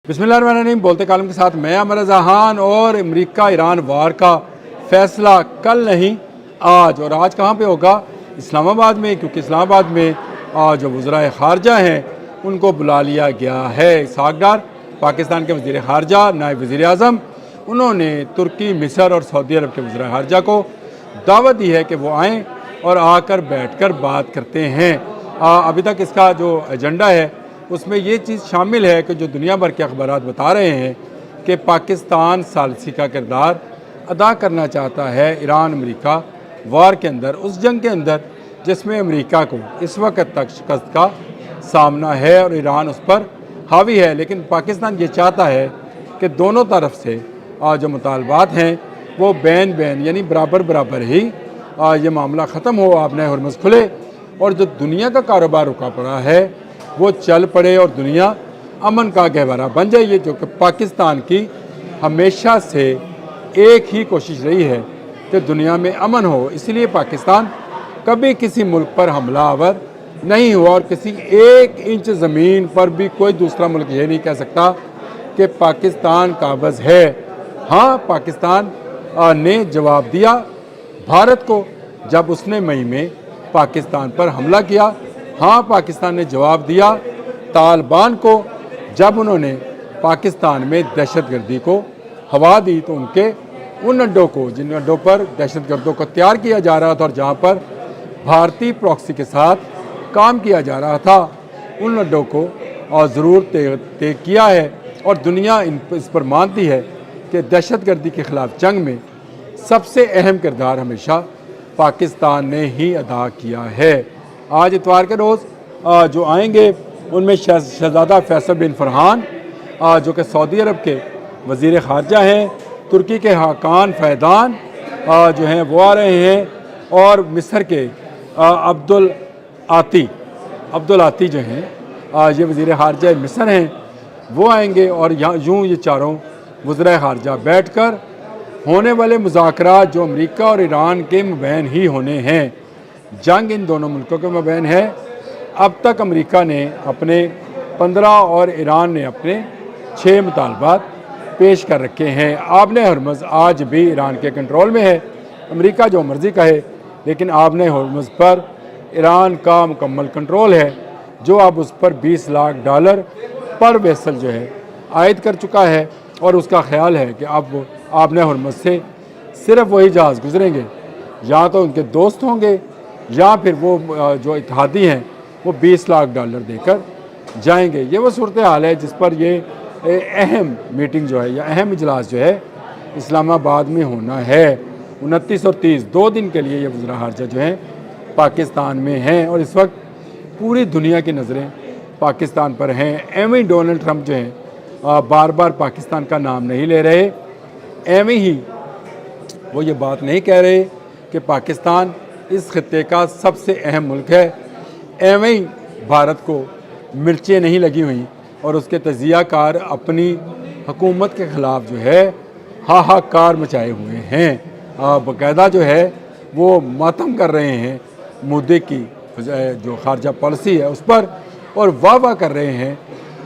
बिस्मिल्लाहिर्रहमानिर्रहीम। बोलते कालम के साथ मैं अमर रज़ा खान। और अमेरिका ईरान वार का फ़ैसला कल नहीं आज, और आज कहाँ पे होगा? इस्लामाबाद में, क्योंकि इस्लामाबाद में जो वज़राए ख़ारजा हैं उनको बुला लिया गया है। इसहाक़ डार पाकिस्तान के वज़ीर ख़ारजा, नायब वज़ीर आज़म, उन्होंने तुर्की, मिस्र और सऊदी अरब के वज़राए ख़ारजा को दावत दी है कि वो आएँ और आकर बैठ कर बात करते हैं। अभी तक इसका जो एजेंडा है उसमें ये चीज़ शामिल है कि जो दुनिया भर के अखबारात बता रहे हैं कि पाकिस्तान सालिसी का किरदार अदा करना चाहता है ईरान अमेरिका वार के अंदर, उस जंग के अंदर जिसमें अमेरिका को इस वक्त तक शिकस्त का सामना है और ईरान उस पर हावी है। लेकिन पाकिस्तान ये चाहता है कि दोनों तरफ से जो मुतालबात हैं वो बैन बैन यानी बराबर बराबर ही ये मामला ख़त्म हो, आपने हरमुज़ खुले और जो दुनिया का कारोबार रुका पड़ा है वो चल पड़े और दुनिया अमन का गहवारा बन जाए। ये जो कि पाकिस्तान की हमेशा से एक ही कोशिश रही है कि दुनिया में अमन हो, इसलिए पाकिस्तान कभी किसी मुल्क पर हमलावर नहीं हुआ और किसी एक इंच ज़मीन पर भी कोई दूसरा मुल्क ये नहीं कह सकता कि पाकिस्तान काबिज़ है। हाँ, पाकिस्तान ने जवाब दिया भारत को जब उसने मई में पाकिस्तान पर हमला किया। हाँ, पाकिस्तान ने जवाब दिया तालिबान को जब उन्होंने पाकिस्तान में दहशतगर्दी को हवा दी, तो उनके उन अड्डों को, जिन अड्डों पर दहशतगर्दों को तैयार किया जा रहा था और जहाँ पर भारतीय प्रॉक्सी के साथ काम किया जा रहा था, उन अड्डों को ज़रूर तय किया है। और दुनिया इस पर मानती है कि दहशतगर्दी के ख़िलाफ़ जंग में सबसे अहम किरदार हमेशा पाकिस्तान ने ही अदा किया है। आज इतवार के रोज़ जो आएंगे उनमें शहज़ादा फैसल बिन फरहान जो कि सऊदी अरब के वज़ीर ख़ारजा हैं, तुर्की के हाकान फैदान जो हैं वो आ रहे हैं, और मिस्र के अब्दुल आती जो हैं ये वज़ीर ख़ारजा मिस्र हैं, वो आएंगे। और यूँ ये चारों वज़राए ख़ारजा बैठ कर होने वाले मुज़ाकरात जो अमेरिका और ईरान के मबैन ही होने हैं, जंग इन दोनों मुल्कों के मबैन है। अब तक अमेरिका ने अपने 15 और ईरान ने अपने 6 मुतालबात पेश कर रखे हैं। आबने हरमुज़ आज भी ईरान के कंट्रोल में है, अमेरिका जो मर्ज़ी कहे, लेकिन आबने हरमुज़ पर ईरान का मुकम्मल कंट्रोल है, जो अब उस पर $20 लाख पर वेसल जो है आयद कर चुका है। और उसका ख्याल है कि अब आबने हरमुज़ से सिर्फ वही जहाज़ गुजरेंगे, या तो उनके दोस्त होंगे या फिर वो जो इत्तेहादी हैं वो $20 लाख देकर जाएंगे। ये वो सूरत हाल है जिस पर ये अहम मीटिंग जो है या अहम इजलास जो है इस्लामाबाद में होना है। 29 और 30 2 दिन के लिए ये वज़ीर ख़ारजा जो हैं पाकिस्तान में हैं, और इस वक्त पूरी दुनिया की नज़रें पाकिस्तान पर हैं। एवं डोनाल्ड ट्रंप जो हैं बार बार पाकिस्तान का नाम नहीं ले रहे, एवं ही वो ये बात नहीं कह रहे कि पाकिस्तान इस खित्ते का सबसे अहम मुल्क है। एवं ही भारत को मिर्चें नहीं लगी हुई और उसके तजियाकार अपनी हुकूमत के ख़िलाफ़ जो है हाहाकार मचाए हुए हैं। बाकायदा जो है वो मातम कर रहे हैं मोदी की जो ख़ारजा पॉलिसी है उस पर, और वाह कर रहे हैं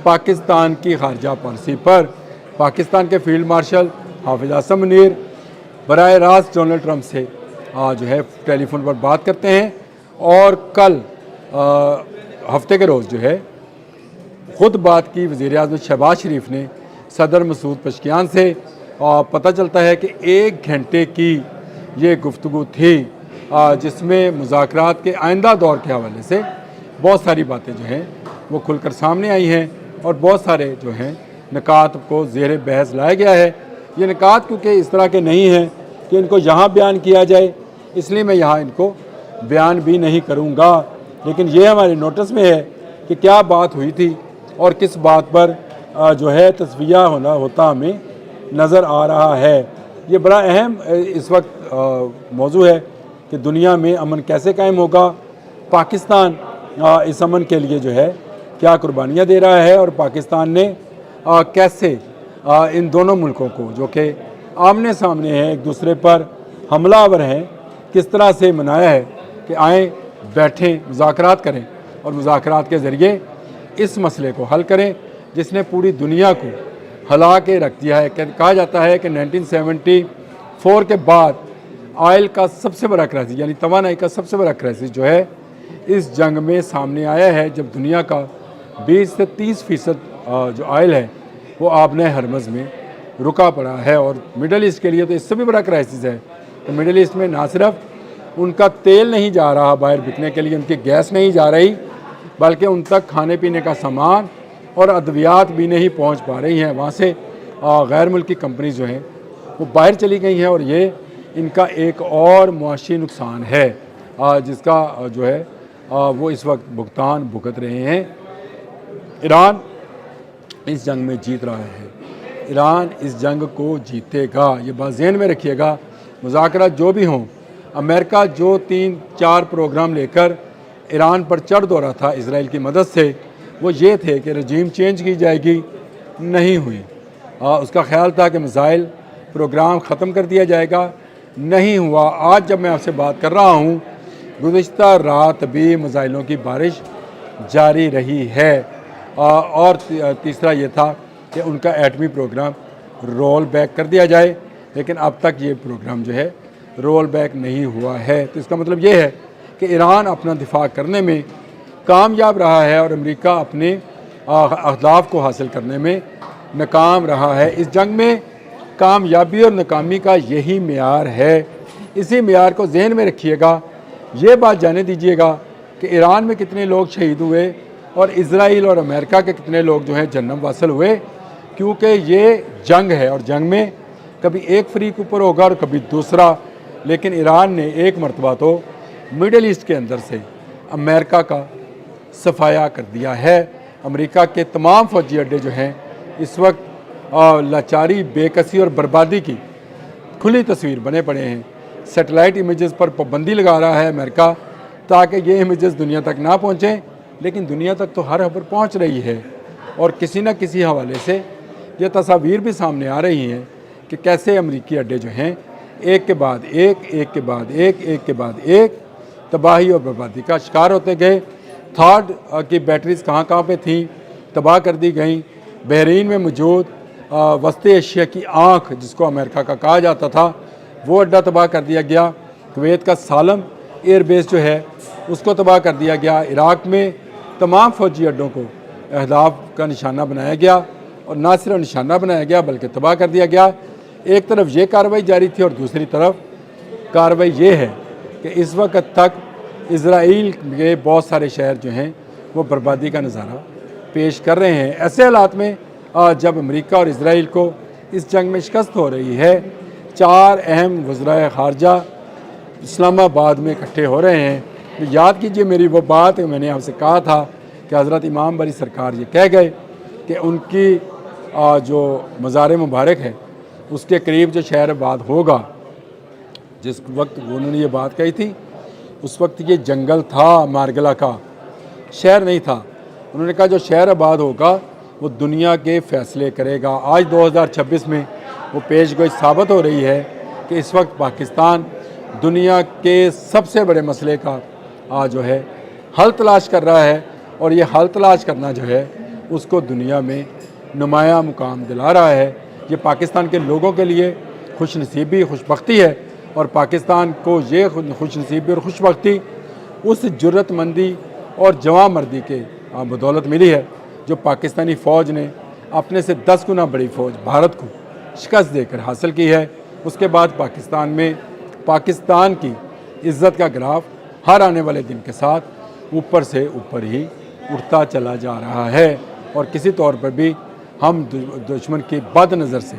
पाकिस्तान की ख़ारजा पॉलिसी पर। पाकिस्तान के फील्ड मार्शल हाफिज़ आसिम मुनीर बराह रास्त डोनाल्ड ट्रंप से जो है टेलीफोन पर बात करते हैं, और कल हफ्ते के रोज़ जो है ख़ुद बात की वज़ीर आज़म शहबाज शरीफ ने सदर मसूद पशकियान से। पता चलता है कि 1 घंटे की ये गुफ्तगू थी जिसमें मुज़ाकरात के आइंदा दौर के हवाले से बहुत सारी बातें जो हैं वो खुलकर सामने आई हैं, और बहुत सारे जो हैं निकात को ज़ेर बहस लाया गया है। ये निकात क्योंकि इस तरह के नहीं हैं कि इनको यहाँ बयान किया जाए, इसलिए मैं यहाँ इनको बयान भी नहीं करूँगा, लेकिन ये हमारे नोटिस में है कि क्या बात हुई थी और किस बात पर जो है तस्वीया होता हमें नज़र आ रहा है। ये बड़ा अहम इस वक्त मौजू है कि दुनिया में अमन कैसे कायम होगा, पाकिस्तान इस अमन के लिए जो है क्या कुर्बानियाँ दे रहा है, और पाकिस्तान ने कैसे इन दोनों मुल्कों को जो कि आमने सामने हैं, एक दूसरे पर हमलावर हैं, किस तरह से मनाया है कि आएँ बैठें मुज़ाकरात करें और मुज़ाकरात के ज़रिए इस मसले को हल करें जिसने पूरी दुनिया को ہلا کے رکھ دیا ہے۔ کہا جاتا ہے کہ 1974 کے بعد آئل کا سب سے بڑا کرائسس یعنی توانائی کا سب سے بڑا کرائسس جو ہے اس جنگ میں سامنے آیا ہے، جب دنیا کا 20 سے 30% جو آئل ہے وہ آبنۂ ہرمز میں رکا پڑا ہے، اور مڈل ایسٹ کے لیے تو اس سے بھی بڑا کرائسس ہے۔ تو مڈل ایسٹ میں نہ صرف ان کا تیل نہیں جا رہا باہر بکنے کے لیے، ان کی گیس نہیں جا رہی، بلکہ ان تک کھانے پینے کا سامان اور ادویات بھی نہیں پہنچ پا رہی ہیں۔ وہاں سے غیر ملکی کمپنیز جو ہیں وہ باہر چلی گئی ہیں، اور یہ ان کا ایک اور معاشی نقصان ہے جس کا جو ہے وہ اس وقت بھگتان بھگت رہے ہیں۔ ایران اس جنگ میں جیت رہا ہے، ایران اس جنگ کو جیتے گا، یہ بات ذہن میں رکھیے گا۔ مذاکرات جو بھی ہوں، امریکہ جو 3-4 پروگرام لے کر ایران پر چڑھ دوڑا تھا اسرائیل کی مدد سے، وہ یہ تھے کہ رجیم چینج کی جائے گی، نہیں ہوئی۔ اس کا خیال تھا کہ میزائل پروگرام ختم کر دیا جائے گا، نہیں ہوا۔ آج جب میں آپ سے بات کر رہا ہوں، گزشتہ رات بھی میزائلوں کی بارش جاری رہی ہے، اور تیسرا یہ تھا کہ ان کا ایٹمی پروگرام رول بیک کر دیا جائے، لیکن اب تک یہ پروگرام جو ہے رول بیک نہیں ہوا ہے۔ تو اس کا مطلب یہ ہے کہ ایران اپنا دفاع کرنے میں کامیاب رہا ہے، اور امریکہ اپنے اہداف کو حاصل کرنے میں ناکام رہا ہے۔ اس جنگ میں کامیابی اور ناکامی کا یہی معیار ہے، اسی معیار کو ذہن میں رکھیے گا۔ یہ بات جانے دیجیے گا کہ ایران میں کتنے لوگ شہید ہوئے اور اسرائیل اور امریکہ کے کتنے لوگ جو ہیں جنم واصل ہوئے، کیونکہ یہ جنگ ہے، اور جنگ میں کبھی ایک فریق اوپر ہوگا اور کبھی دوسرا، لیکن ایران نے ایک مرتبہ تو مڈل ایسٹ کے اندر سے امریکہ کا صفایا کر دیا ہے۔ امریکہ کے تمام فوجی اڈے جو ہیں اس وقت لاچاری، بے کسی اور بربادی کی کھلی تصویر بنے پڑے ہیں۔ سیٹلائٹ امیجز پر پابندی لگا رہا ہے امریکہ تاکہ یہ امیجز دنیا تک نہ پہنچیں، لیکن دنیا تک تو ہر خبر پہنچ رہی ہے، اور کسی نہ کسی حوالے سے یہ تصاویر بھی سامنے آ رہی ہیں کہ کیسے امریکی اڈے جو ہیں ایک کے بعد ایک، ایک کے بعد ایک، ایک کے بعد ایک تباہی اور بربادی کا شکار ہوتے گئے۔ تھاڈ کی بیٹریز کہاں کہاں پہ تھیں، تباہ کر دی گئیں۔ بحرین میں موجود وسطی ایشیا کی آنکھ جس کو امریکہ کا کہا جاتا تھا، وہ اڈا تباہ کر دیا گیا۔ کویت کا سالم ایئر بیس جو ہے اس کو تباہ کر دیا گیا۔ عراق میں تمام فوجی اڈوں کو اہداف کا نشانہ بنایا گیا، اور نہ صرف نشانہ بنایا گیا بلکہ تباہ کر دیا گیا۔ ایک طرف یہ کارروائی جاری تھی، اور دوسری طرف کارروائی یہ ہے کہ اس وقت تک اسرائیل کے بہت سارے شہر جو ہیں وہ بربادی کا نظارہ پیش کر رہے ہیں۔ ایسے حالات میں جب امریکہ اور اسرائیل کو اس جنگ میں شکست ہو رہی ہے، 4 اہم وزرائے خارجہ اسلام آباد میں اکٹھے ہو رہے ہیں۔ یاد کیجئے میری وہ بات میں نے آپ سے کہا تھا کہ حضرت امام باری سرکار یہ کہہ گئے کہ ان کی جو مزار مبارک ہے اس کے قریب جو شہر آباد ہوگا، جس وقت انہوں نے یہ بات کہی تھی اس وقت یہ جنگل تھا، مارگلا کا شہر نہیں تھا۔ انہوں نے کہا جو شہر آباد ہوگا وہ دنیا کے فیصلے کرے گا۔ آج 2026 میں وہ پیش گوئی ثابت ہو رہی ہے کہ اس وقت پاکستان دنیا کے سب سے بڑے مسئلے کا جو ہے حل تلاش کر رہا ہے، اور یہ حل تلاش کرنا جو ہے اس کو دنیا میں نمایاں مقام دلا رہا ہے۔ یہ پاکستان کے لوگوں کے لیے خوش نصیبی، خوش بختی ہے، اور پاکستان کو یہ خوش نصیبی اور خوش بختی اس جرت مندی اور جواں مردی کے بدولت ملی ہے جو پاکستانی فوج نے اپنے سے 10 گنا بڑی فوج بھارت کو شکست دے کر حاصل کی ہے۔ اس کے بعد پاکستان میں پاکستان کی عزت کا گراف ہر آنے والے دن کے ساتھ اوپر سے اوپر ہی اٹھتا چلا جا رہا ہے، اور کسی طور پر بھی ہم دشمن کی بد نظر سے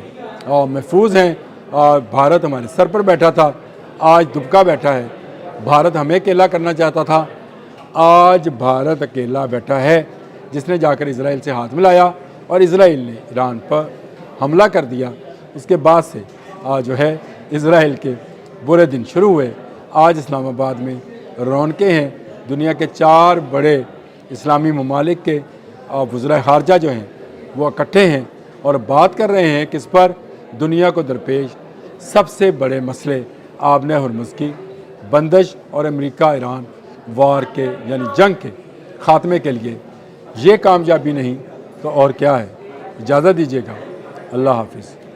محفوظ ہیں۔ بھارت ہمارے سر پر بیٹھا تھا، آج دبکا بیٹھا ہے۔ بھارت ہمیں اکیلا کرنا چاہتا تھا، آج بھارت اکیلا بیٹھا ہے، جس نے جا کر اسرائیل سے ہاتھ ملایا، اور اسرائیل نے ایران پر حملہ کر دیا۔ اس کے بعد سے جو ہے اسرائیل کے برے دن شروع ہوئے۔ آج اسلام آباد میں رونقیں ہیں، دنیا کے 4 بڑے اسلامی ممالک کے وزرائے خارجہ جو ہیں وہ اکٹھے ہیں اور بات کر رہے ہیں کس پر، دنیا کو درپیش سب سے بڑے مسئلے آبنۂ ہرمز کی بندش اور امریکہ ایران وار کے یعنی جنگ کے خاتمے کے لیے۔ یہ کامیابی نہیں تو اور کیا ہے؟ اجازت دیجیے گا، اللہ حافظ.